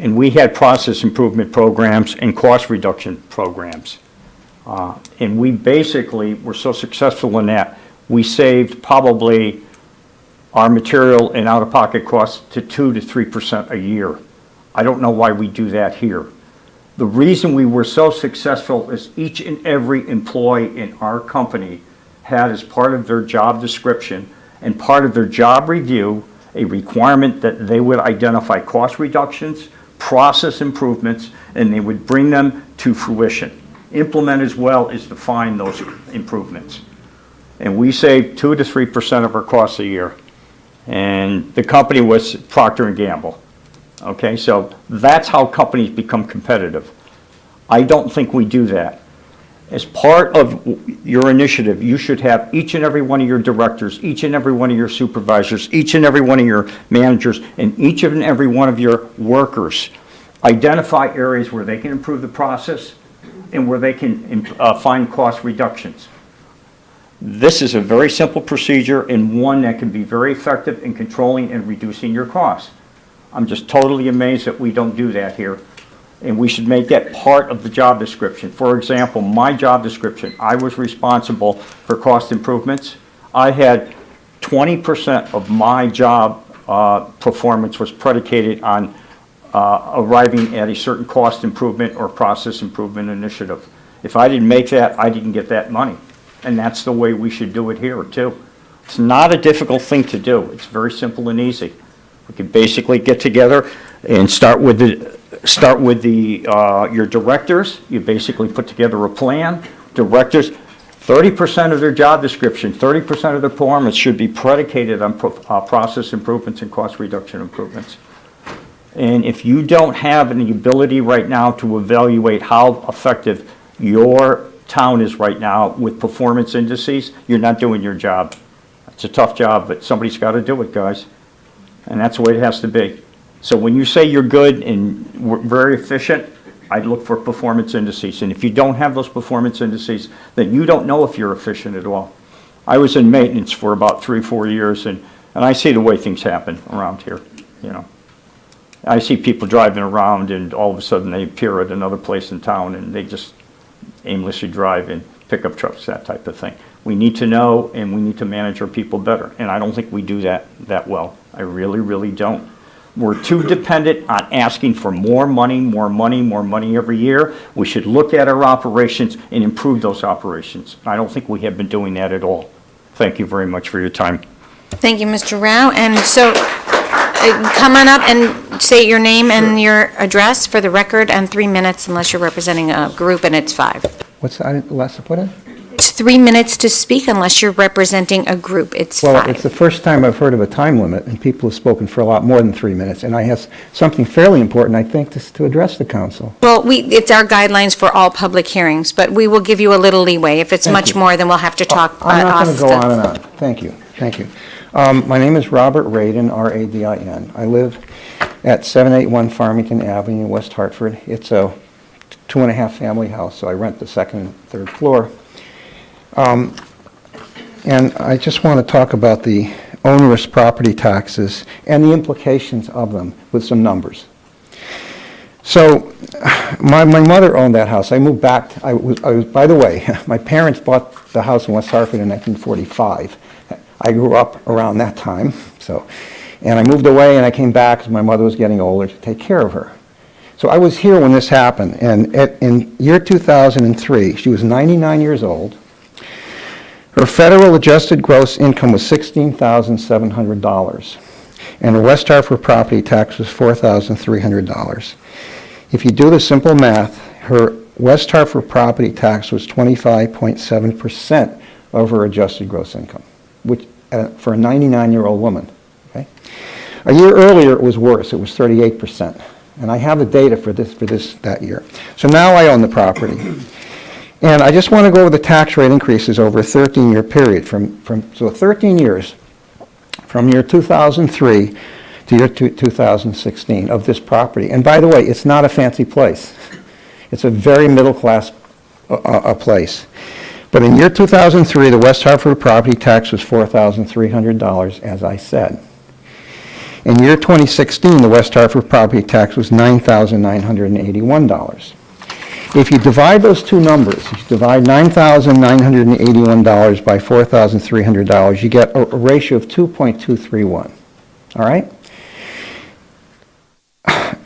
and we had process improvement programs and cost reduction programs. And we basically were so successful in that, we saved probably our material and out-of-pocket costs to 2 to 3% a year. I don't know why we do that here. The reason we were so successful is each and every employee in our company had as part of their job description and part of their job review a requirement that they would identify cost reductions, process improvements, and they would bring them to fruition. Implement as well as define those improvements. And we saved 2 to 3% of our costs a year. And the company was Procter & Gamble. Okay, so that's how companies become competitive. I don't think we do that. As part of your initiative, you should have each and every one of your directors, each and every one of your supervisors, each and every one of your managers, and each and every one of your workers identify areas where they can improve the process and where they can find cost reductions. This is a very simple procedure and one that can be very effective in controlling and reducing your costs. I'm just totally amazed that we don't do that here. And we should make that part of the job description. For example, my job description, I was responsible for cost improvements. I had 20% of my job performance was predicated on arriving at a certain cost improvement or process improvement initiative. If I didn't make that, I didn't get that money. And that's the way we should do it here too. It's not a difficult thing to do. It's very simple and easy. We can basically get together and start with your directors. You basically put together a plan. Directors, 30% of their job description, 30% of their performance should be predicated on process improvements and cost reduction improvements. And if you don't have any ability right now to evaluate how effective your town is right now with performance indices, you're not doing your job. It's a tough job, but somebody's got to do it, guys. And that's the way it has to be. So when you say you're good and we're very efficient, I'd look for performance indices. And if you don't have those performance indices, then you don't know if you're efficient at all. I was in maintenance for about 3-4 years, and I see the way things happen around here, you know. I see people driving around and all of a sudden they appear at another place in town and they just aimlessly drive in pickup trucks, that type of thing. We need to know, and we need to manage our people better. And I don't think we do that well. I really, really don't. We're too dependent on asking for more money every year. We should look at our operations and improve those operations. I don't think we have been doing that at all. Thank you very much for your time. Thank you, Mr. Rao. And so, come on up and say your name and your address for the record, and 3 minutes unless you're representing a group, and it's 5. What's the last to put in? It's 3 minutes to speak unless you're representing a group, it's 5. Well, it's the first time I've heard of a time limit, and people have spoken for a lot more than 3 minutes, and I have something fairly important, I think, to address the council. Well, it's our guidelines for all public hearings, but we will give you a little leeway. If it's Thank much you. more, then we'll have to talk I'm not off going to go the- on and on. Thank you, thank you. My name is Robert Radin, R-A-D-I-N. I live at 781 Farmington Avenue, West Hartford. It's a 2.5 family house, so I rent the second and third floor. And I just want to talk about the onerous property taxes and the implications of them with some numbers. So, my mother owned that house. I moved back, by the way, my parents bought the house in West Hartford in 1945. I grew up around that time, and I moved away and I came back because my mother was getting older to take care of her. So I was here when this happened, and in year 2003, she was 99 years old. Her federal adjusted gross income was $16,700, and her West Hartford property tax was $4,300. If you do the simple math, her West Hartford property tax was 25.7% of her adjusted gross income, which for a 99-year-old woman. Okay? A year earlier, it was worse. It was 38%, and I have the data for that year. So now I own the property. And I just want to go over the tax rate increases over a 13-year period, so 13 years, from year 2003 to year 2016 of this property. And by the way, it's not a fancy place. It's a very middle-class place. But in year 2003, the West Hartford property tax was $4,300, as I said. In year 2016, the West Hartford property tax was $9,981. If you divide those two numbers, if you divide $9,981 by $4,300, you get a ratio of 2.231. All right?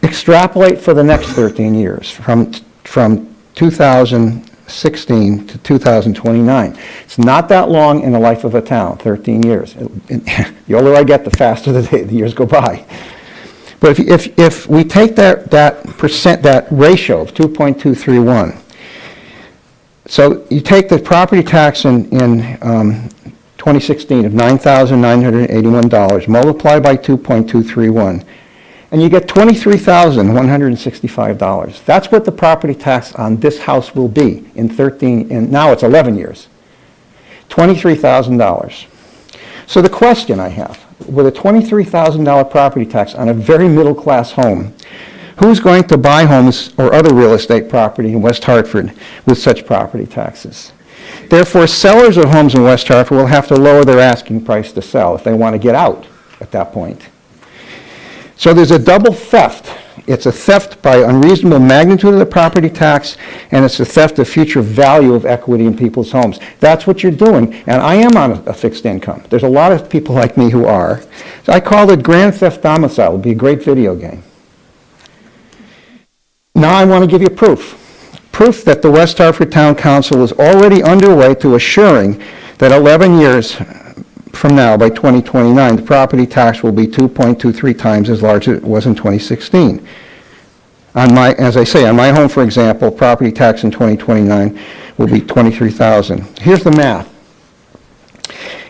Extrapolate for the next 13 years, from 2016 to 2029. It's not that long in the life of a town, 13 years. The older I get, the faster the years go by. But if we take that ratio of 2.231, so you take the property tax in 2016 of $9,981, multiply by 2.231, and you get $23,165. That's what the property tax on this house will be in now it's 11 years. $23,000. So the question I have, with a $23,000 property tax on a very middle-class home, who's going to buy homes or other real estate property in West Hartford with such property taxes? Therefore, sellers of homes in West Hartford will have to lower their asking price to sell if they want to get out at that point. So there's a double theft. It's a theft by unreasonable magnitude of the property tax, and it's a theft of future value of equity in people's homes. That's what you're doing, and I am on a fixed income. There's a lot of people like me who are. So I call it Grand Theft Domicile. It would be a great video game. Now I want to give you proof. Proof that the West Hartford Town Council is already underway to assuring that 11 years from now, by 2029, the property tax will be 2.23 times as large as it was in 2016. As I say, on my home, for example, property tax in 2029 will be $23,000. Here's the math.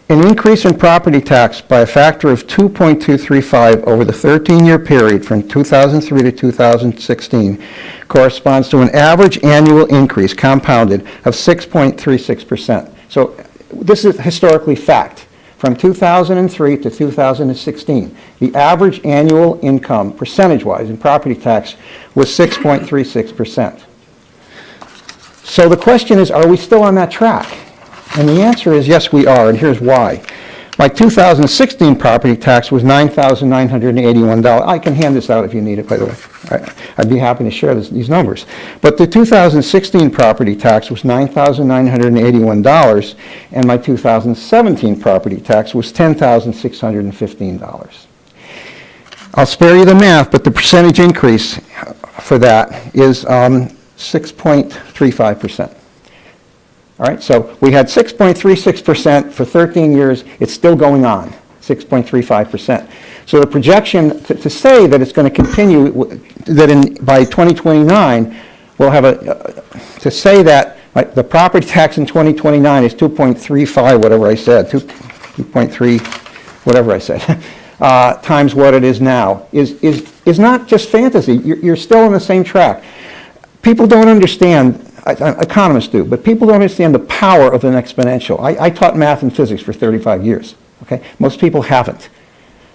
An increase in property tax by a factor of 2.235 over the 13-year period from 2003 to 2016 corresponds to an average annual increase, compounded, of 6.36%. So this is historically fact. From 2003 to 2016, the average annual income, percentage-wise, in property tax was 6.36%. So the question is, are we still on that track? And the answer is yes, we are, and here's why. My 2016 property tax was $9,981. I can hand this out if you need it, by the way. I'd be happy to share these numbers. But the 2016 property tax was $9,981, and my 2017 property tax was $10,615. I'll spare you the math, but the percentage increase for that is 6.35%. All right, so we had 6.36% for 13 years. It's still going on, 6.35%. So the projection to say that it's going to continue, that by 2029, we'll have to say that the property tax in 2029 is 2.35, whatever I said, 2.3, whatever I said, times what it is now, is not just fantasy. You're still on the same track. People don't understand. Economists do, but people don't understand the power of an exponential. I taught math and physics for 35 years, okay? Most people haven't.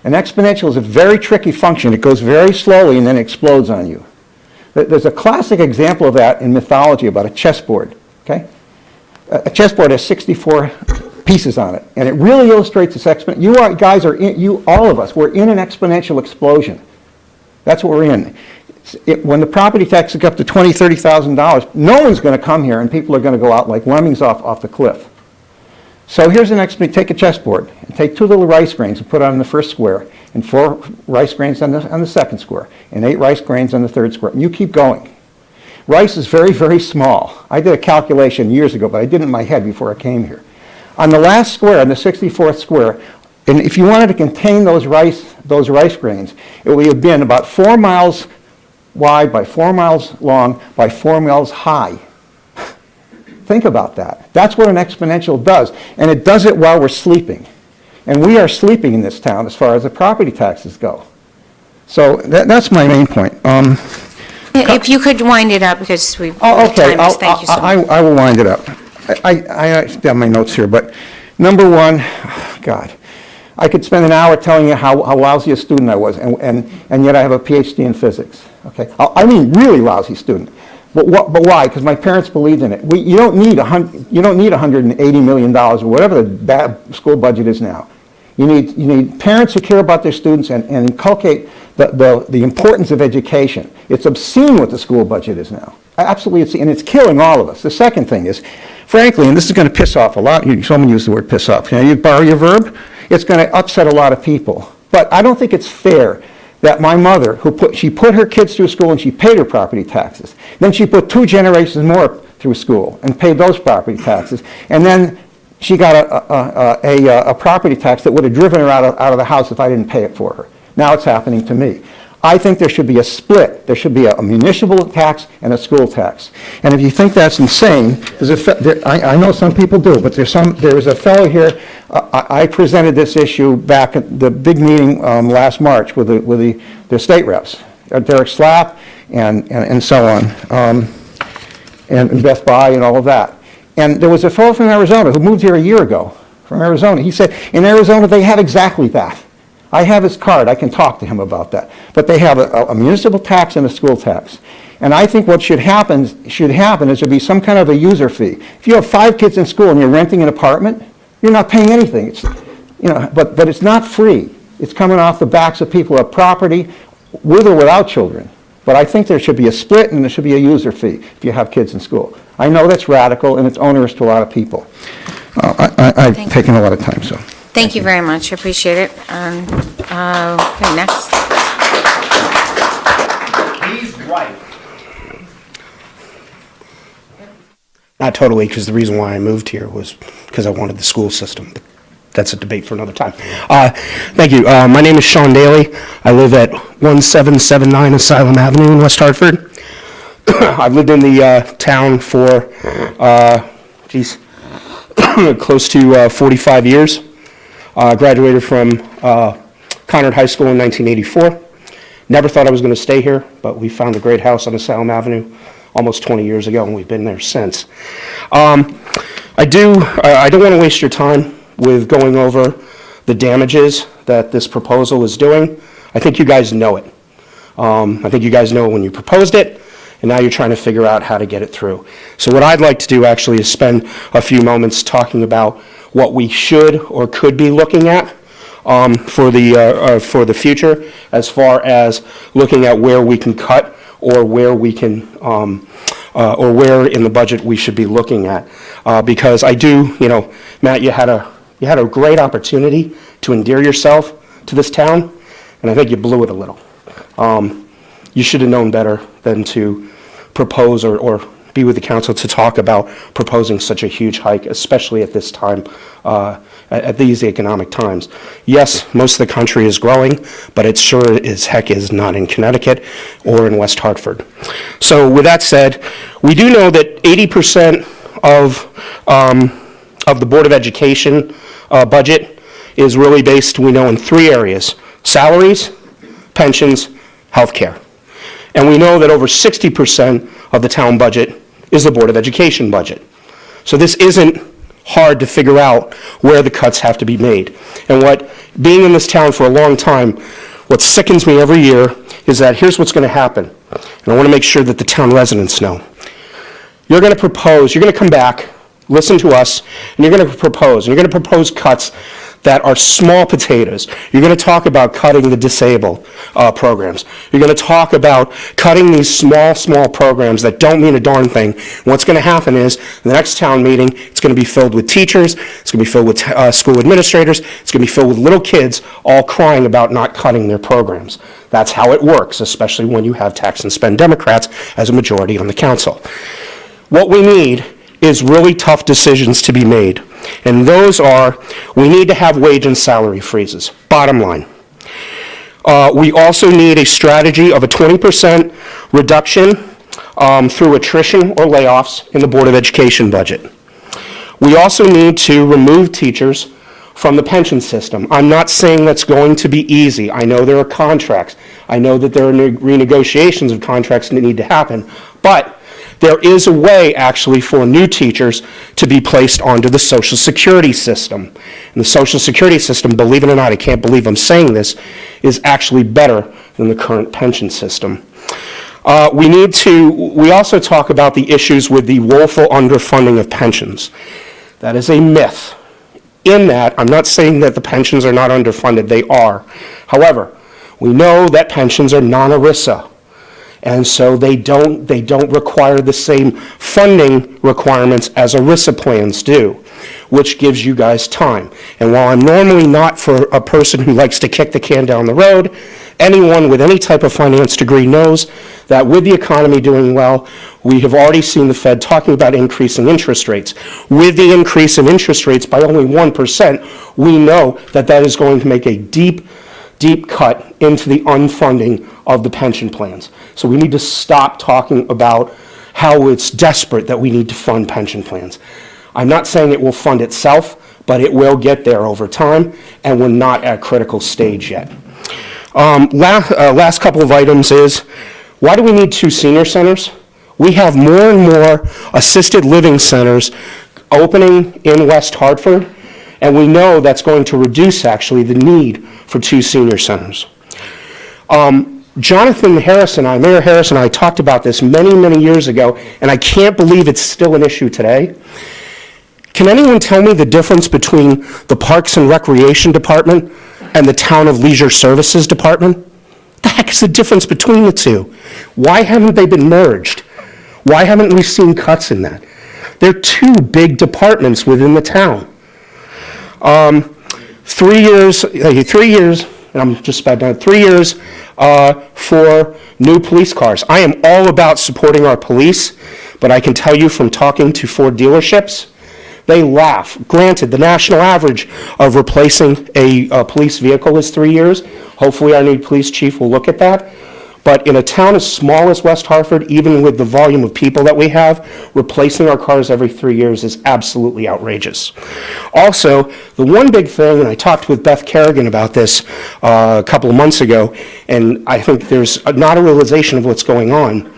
An exponential is a very tricky function. It goes very slowly and then explodes on you. There's a classic example of that in mythology about a chessboard, okay? A chessboard has 64 pieces on it, and it really illustrates this exponential. All of us, we're in an exponential explosion. That's what we're in. When the property tax is up to $20,000, $30,000, no one's going to come here, and people are going to go out like lemmings off the cliff. So here's an experiment. Take a chessboard and take 2 little rice grains and put it on the first square, and 4 rice grains on the second square, and 8 rice grains on the third square. And you keep going. Rice is very, very small. I did a calculation years ago, but I did it in my head before I came here. On the last square, on the 64th square, and if you wanted to contain those rice grains, it would have been about 4 miles wide by 4 miles long by 4 miles high. Think about that. That's what an exponential does. And it does it while we're sleeping. And we are sleeping in this town as far as the property taxes go. So that's my main point. If you could wind it up, because we've Okay, thank you so much. I will wind it up. I have my notes here, but number one, God, I could spend an hour telling you how lousy a student I was, and yet I have a PhD in physics. Okay, I mean really lousy student. But why? Because my parents believed in it. You don't need $180 million or whatever the bad school budget is now. You need parents who care about their students and inculcate the importance of education. It's obscene what the school budget is now. Absolutely obscene, and it's killing all of us. The second thing is, frankly, and this is going to piss off a lot. Someone used the word piss off. Can you borrow your verb? It's going to upset a lot of people. But I don't think it's fair that my mother, she put her kids through school and she paid her property taxes. Then she put 2 generations more through school and paid those property taxes. And then she got a property tax that would have driven her out of the house if I didn't pay it for her. Now it's happening to me. I think there should be a split. There should be a municipal tax and a school tax. And if you think that's insane, I know some people do, but there is a fellow here. I presented this issue back at the big meeting last March with the state reps, Derek Slapp and so on, and Beth By and all of that. And there was a fellow from Arizona who moved here a year ago from Arizona. He said, in Arizona they have exactly that. I have his card. I can talk to him about that. But they have a municipal tax and a school tax. And I think what should happen is there be some kind of a user fee. If you have 5 kids in school and you're renting an apartment, you're not paying anything. But it's not free. It's coming off the backs of people who have property with or without children. But I think there should be a split and there should be a user fee if you have kids in school. I know that's radical and it's onerous to a lot of people. I've taken a lot of time, so. Thank you very much. I appreciate it. Okay, next. He's right. Not totally, because the reason why I moved here was because I wanted the school system. But that's a debate for another time. Thank you. My name is Sean Daly. I live at 1779 Asylum Avenue in West Hartford. I've lived in the town for, close to 45 years. Graduated from Conard High School in 1984. Never thought I was going to stay here, but we found a great house on Asylum Avenue almost 20 years ago, and we've been there since. I don't want to waste your time with going over the damages that this proposal is doing. I think you guys know it. I think you guys know it when you proposed it, and now you're trying to figure out how to get it through. So what I'd like to do actually is spend a few moments talking about what we should or could be looking at for the future, as far as looking at where we can cut or where we can, or where in the budget we should be looking at. Because I do, Matt, you had a great opportunity to endear yourself to this town, and I think you blew it a little. You should have known better than to propose or be with the council to talk about proposing such a huge hike, especially at this time, at these economic times. Yes, most of the country is growing, but it sure as heck is not in Connecticut or in West Hartford. So with that said, we do know that 80% of the Board of Education budget is really based, we know, in three areas: salaries, pensions, healthcare. And we know that over 60% of the town budget is the Board of Education budget. So this isn't hard to figure out where the cuts have to be made. And being in this town for a long time, what sickens me every year is that here's what's going to happen. And I want to make sure that the town residents know. You're going to propose, you're going to come back, listen to us, and you're going to propose cuts that are small potatoes. You're going to talk about cutting the disabled programs. You're going to talk about cutting these small programs that don't mean a darn thing. And what's going to happen is, the next town meeting, it's going to be filled with teachers, it's going to be filled with school administrators, it's going to be filled with little kids all crying about not cutting their programs. That's how it works, especially when you have tax and spend Democrats as a majority on the council. What we need is really tough decisions to be made. And those are, we need to have wage and salary freezes, bottom line. We also need a strategy of a 20% reduction through attrition or layoffs in the Board of Education budget. We also need to remove teachers from the pension system. I'm not saying that's going to be easy. I know there are contracts. I know that there are renegotiations of contracts that need to happen. But there is a way, actually, for new teachers to be placed onto the Social Security system. And the Social Security system, believe it or not, I can't believe I'm saying this, is actually better than the current pension system. We also talk about the issues with the woeful underfunding of pensions. That is a myth. In that, I'm not saying that the pensions are not underfunded, they are. However, we know that pensions are non-ERISA. And so they don't require the same funding requirements as ERISA plans do, which gives you guys time. And while I'm normally not for a person who likes to kick the can down the road, anyone with any type of finance degree knows that with the economy doing well, we have already seen the Fed talking about increasing interest rates. With the increase in interest rates by only 1%, we know that that is going to make a deep cut into the unfunding of the pension plans. So we need to stop talking about how it's desperate that we need to fund pension plans. I'm not saying it will fund itself, but it will get there over time, and we're not at a critical stage yet. Last couple of items is, why do we need 2 senior centers? We have more and more assisted living centers opening in West Hartford, and we know that's going to reduce, actually, the need for 2 senior centers. Jonathan Harris and I, Mayor Harris and I, talked about this many, many years ago, and I can't believe it's still an issue today. Can anyone tell me the difference between the Parks and Recreation Department and the Town of Leisure Services Department? What the heck is the difference between the two? Why haven't they been merged? Why haven't we seen cuts in that? They're 2 big departments within the town. 3 years, and I'm just about done, 3 years for new police cars. I am all about supporting our police, but I can tell you from talking to Ford dealerships, they laugh. Granted, the national average of replacing a police vehicle is 3 years. Hopefully our new police chief will look at that. But in a town as small as West Hartford, even with the volume of people that we have, replacing our cars every 3 years is absolutely outrageous. Also, the one big thing, and I talked with Beth Kerrigan about this a couple of months ago, and I think there's not a realization of what's going on.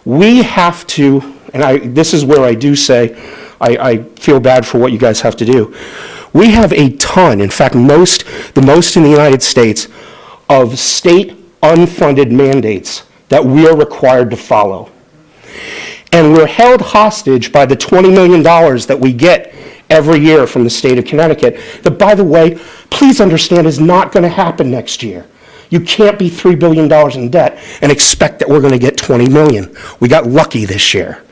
We have to, and this is where I do say I feel bad for what you guys have to do. We have a ton, in fact, the most in the United States, of state unfunded mandates that we are required to follow. And we're held hostage by the $20 million that we get every year from the state of Connecticut that, by the way, please understand is not going to happen next year. You can't be $3 billion in debt and expect that we're going to get 20 million. We got lucky this year.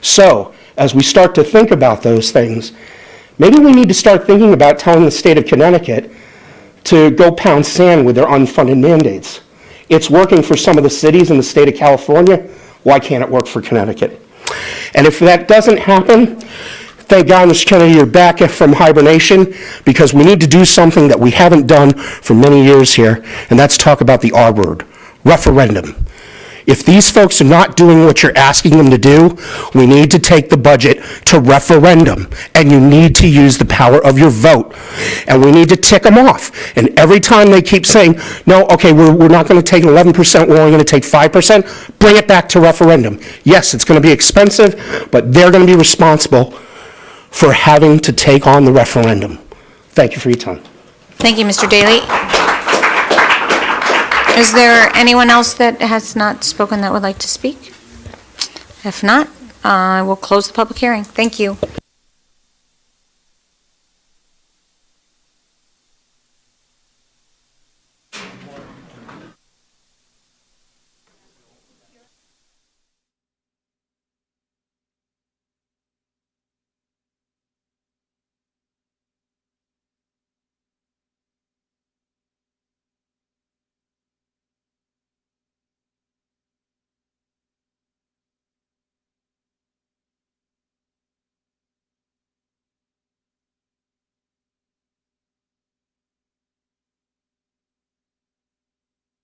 So, as we start to think about those things, maybe we need to start thinking about telling the state of Connecticut to go pound sand with their unfunded mandates. It's working for some of the cities in the state of California. Why can't it work for Connecticut? And if that doesn't happen, thank God, Mr. Kennedy, you're back from hibernation, because we need to do something that we haven't done for many years here, and that's talk about the R word, referendum. If these folks are not doing what you're asking them to do, we need to take the budget to referendum, and you need to use the power of your vote. And we need to tick them off. And every time they keep saying, no, okay, we're not going to take 11%, we're only going to take 5%, bring it back to referendum. Yes, it's going to be expensive, but they're going to be responsible for having to take on the referendum. Thank you for your time. Thank you, Mr. Daly. Is there anyone else that has not spoken that would like to speak? If not, I will close the public hearing. Thank you.